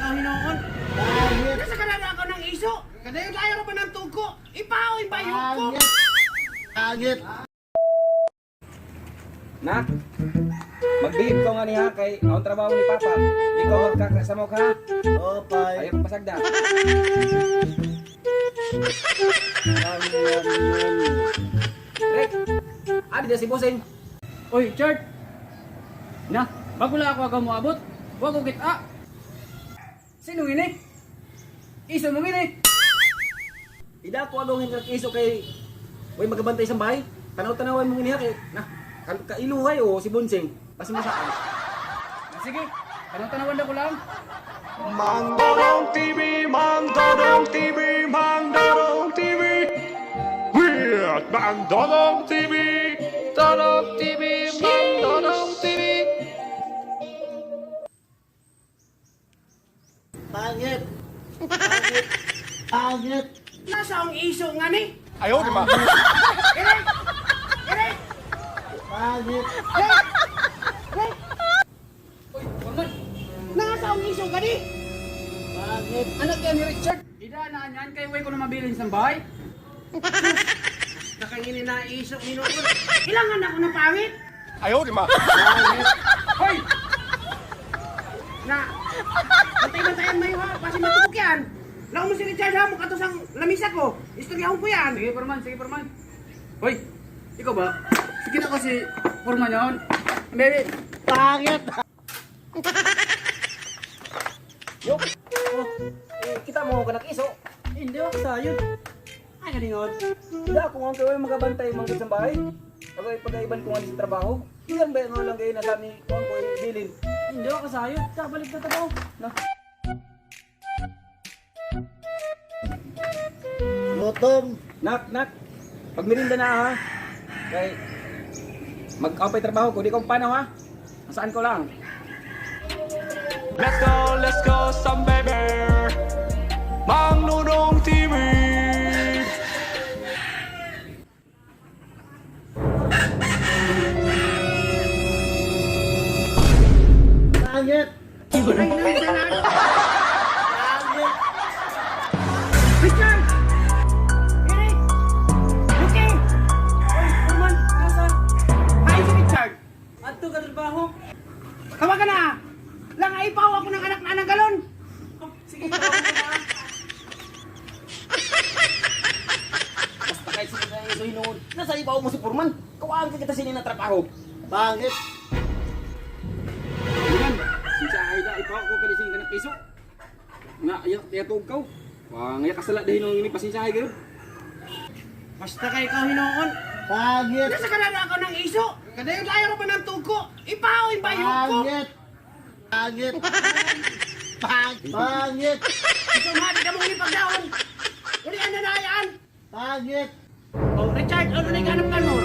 ikaw hinoon. Pangit. Nasa kanana ako ng iso. Kadayon tayo ra ba ng tuko? Ipaoy ba yung ko? Pangit. Nak, magbihib ko nga niya kay ang trabaho ni Papa. Ikaw magkakasama ka. Opay. Ayaw pasagda. Rek, adi na si Boseng. Oy, Chart! Na, bago lang ako agaw mo abot, huwag ko kita. Sino ini? Iso mo ini? Ida ko agawin kag iso kay way magabantay sa bahay. Tanaw-tanawan mo niya kay na kailuhay o si Bonseng. Kasi masaan. Sige, tanong-tanawan na ko lang. Mangdodong TV, Mangdodong TV, Mangdodong TV. Weird Mangdodong TV, Dodong TV, Mangdodong TV. Pangit. Pangit. Pangit. Nasa ang iso nga ni? Ayaw di ma. Irek! Irek! Pangit. Irek! Oy, Forman, Nasa ang iso nga ni? Pangit. anak yan ni Richard. Ida na yan, kay way ko na mabilin sa bahay. Nakangini na iso hinoon. Ilangan ako ng pangit. Ayaw di ma. Hoy! Na, bantay-bantayan mo yung ha, kasi matubok yan. Lang mo si Richard ha, mukha to sang lamisa ko. Istoryahon ko yan. Sige, Forman, sige, Forman. Hoy, ikaw ba? Sige na ko si Forman yun. Baby, Pangit. Yo. Kita mo kanak iso. hindi ako sayod. Ay, galingon. Ida ko nga kay magabantay mangod sa bahay. Agay pagaiban ko nga sa trabaho. Ilan ba nga lang kayo na sabi ko ang bilin. Hindi ako sayod. Kabalik na tabaw. Na. Gutom. Nak. Pag merinda na ha. Kay mag-ampay trabaho ko, di ko paano ha. Saan ko lang. Let's go, some baby. Mangdodong TV. Pangit. Ay, nasa na. Pangit. Richard! Eric! Okay! Oy, Forman, nasaan? Hi, si Richard! Ato ka trabaho. Tawag ka na! Lang ay ipaw ako ng anak na anang galon! Sige, tawag ko na. Basta kahit sino na iso hinood. Nasa ibaw mo si Purman. Kawaan ka kita sinin na trabaho. Pangit. Yan. Sinsa ay da ipaw ko kadising kanak iso. Nga ayak tug kaw. Wang ya kasala dahil nung ini pasensya ay gyud. Basta kay ikaw hinoon. Pangit. Nasa kanana ako ng iso. Kadayon tayo ra ba ng tuko? Ipaoy ba yung ko? Pangit. Pangit. Pangit. Ito nga, di ka mong ipagdaon. Uli, ano na yan? Pangit. Oh, Richard, ano na yung hanap ka mo?